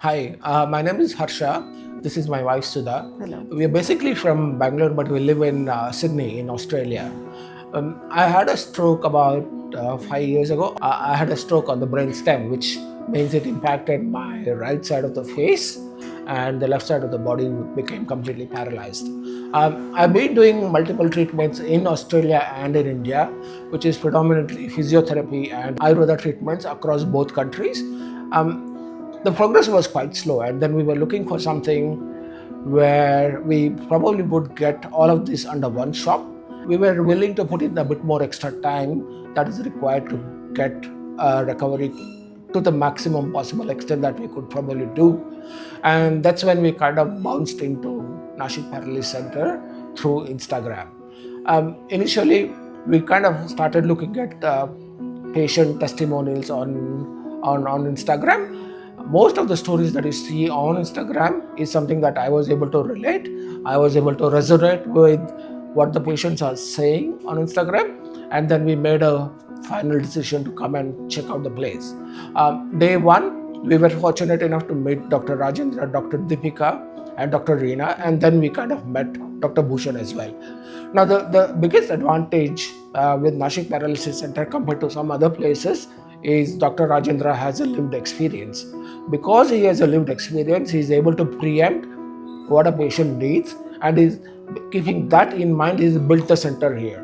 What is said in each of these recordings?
Hi, my name is Harsha. This is my wife Sudha. Hello. We are basically from Bangalore, but we live in Sydney, in Australia. I had a stroke about 5 years ago. I had a stroke on the brain stem, which means it impacted my right side of the face, and the left side of the body became completely paralyzed. I've been doing multiple treatments in Australia and in India, which is predominantly physiotherapy and Ayurveda treatments across both countries. The progress was quite slow, and then we were looking for something where we probably would get all of this under one shop. We were willing to put in a bit more extra time that is required to get recovery to the maximum possible extent that we could probably do. And that's when we kind of bounced into Nashik Paralysis Center through Instagram. Initially, we kind of started looking at patient testimonials on Instagram. Most of the stories that you see on Instagram is something that I was able to relate. I was able to resonate with what the patients are saying on Instagram, and then we made a final decision to come and check out the place. Day one, we were fortunate enough to meet Dr. Rajendra, Dr. Deepika, and Dr. Reena, and then we kind of met Dr. Bhushan as well. Now, the biggest advantage with Nashik Paralysis Center compared to some other places is Dr. Rajendra has a lived experience. Because he has a lived experience, he is able to preempt what a patient needs, and is keeping that in mind, he's built the center here.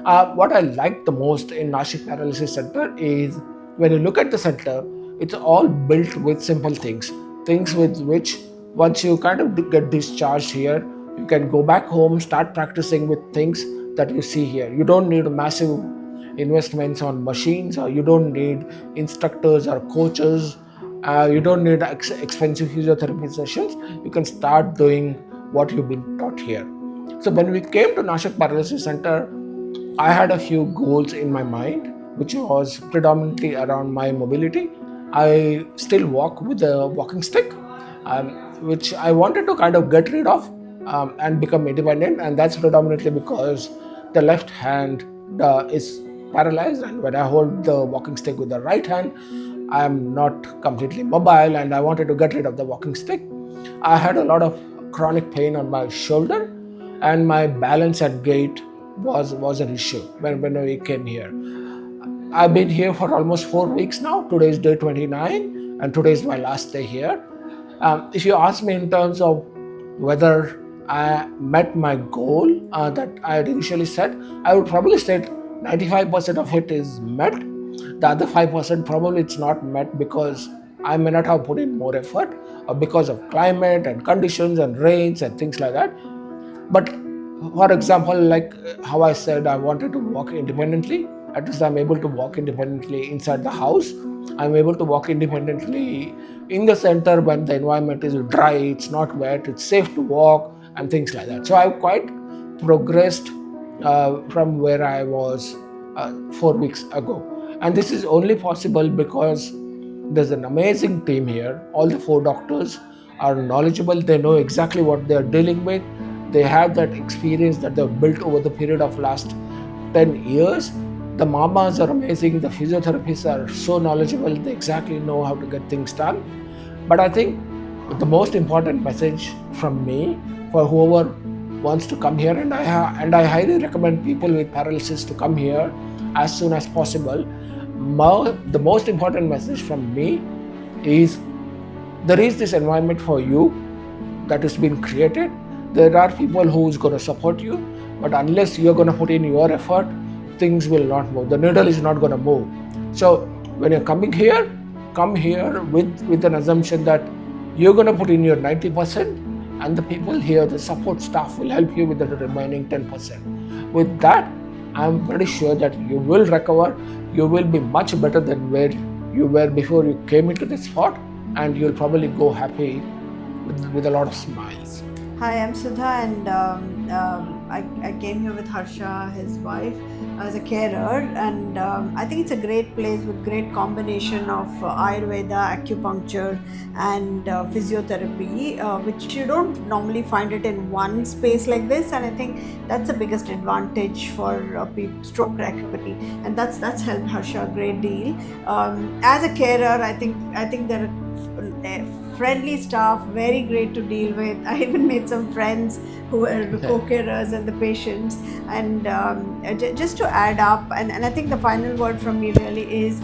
What I like the most in Nashik Paralysis Center is when you look at the center, it's all built with simple things with which once you kind of get discharged here, you can go back home, start practicing with things that you see here. You don't need massive investments on machines, or you don't need instructors or coaches. You don't need expensive physiotherapy sessions. You can start doing what you've been taught here. So when we came to Nashik Paralysis Center, I had a few goals in my mind, which was predominantly around my mobility. I still walk with a walking stick, um, which I wanted to kind of get rid of and become independent, and that's predominantly because the left hand is paralyzed, and when I hold the walking stick with the right hand, I am not completely mobile, and I wanted to get rid of the walking stick. I had a lot of chronic pain on my shoulder, and my balance and gait was an issue when we came here. I've been here for almost 4 weeks now. Today is day 29, and today is my last day here. If you ask me in terms of whether I met my goal that I had initially set, I would probably say 95% of it is met. The other 5% probably it's not met because I may not have put in more effort, or because of climate and conditions and rains and things like that. But for example, like how I said, I wanted to walk independently. At least I'm able to walk independently inside the house. I'm able to walk independently in the center when the environment is dry, it's not wet, it's safe to walk, and things like that. So I've quite progressed from where I was 4 weeks ago. And this is only possible because there's an amazing team here. All the four doctors are knowledgeable, they know exactly what they're dealing with. They have that experience that they've built over the period of last 10 years. The mamas are amazing, the physiotherapists are so knowledgeable, they exactly know how to get things done. But I think the most important message from me for whoever wants to come here, and I highly recommend people with paralysis to come here as soon as possible. The most important message from me is there is this environment for you that has been created. There are people who's going to support you, but unless you're going to put in your effort, things will not move. The needle is not going to move. So when you're coming here, come here with an assumption that you're going to put in your 90%, and the people here, the support staff, will help you with the remaining 10%. With that, I'm pretty sure that you will recover. You will be much better than where you were before you came into this spot, and you'll probably go happy with a lot of smiles. Hi, I'm Sudha, and I came here with Harsha, his wife, as a carer, and I think it's a great place with great combination of Ayurveda, acupuncture, and physiotherapy, which you don't normally find it in one space like this, and I think that's the biggest advantage for stroke recovery, and that's helped Harsha a great deal. As a carer, I think there are friendly staff, very great to deal with. I even made some friends who were the co-carers and the patients. And just to add up, and I think the final word from me really is,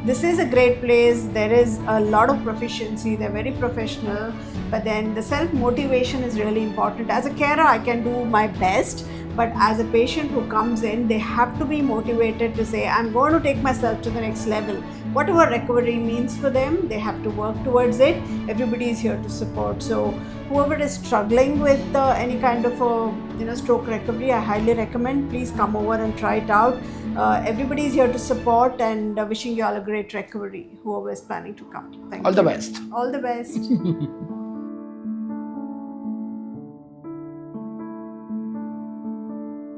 this is a great place. There is a lot of proficiency. They're very professional, but then the self-motivation is really important. As a carer, I can do my best, but as a patient who comes in, they have to be motivated to say, I'm going to take myself to the next level. Whatever recovery means for them, they have to work towards it. Everybody is here to support. So whoever is struggling with any kind of stroke recovery, I highly recommend, please come over and try it out. Everybody is here to support, and wishing you all a great recovery, whoever is planning to come. Thank you. All the best. All the best.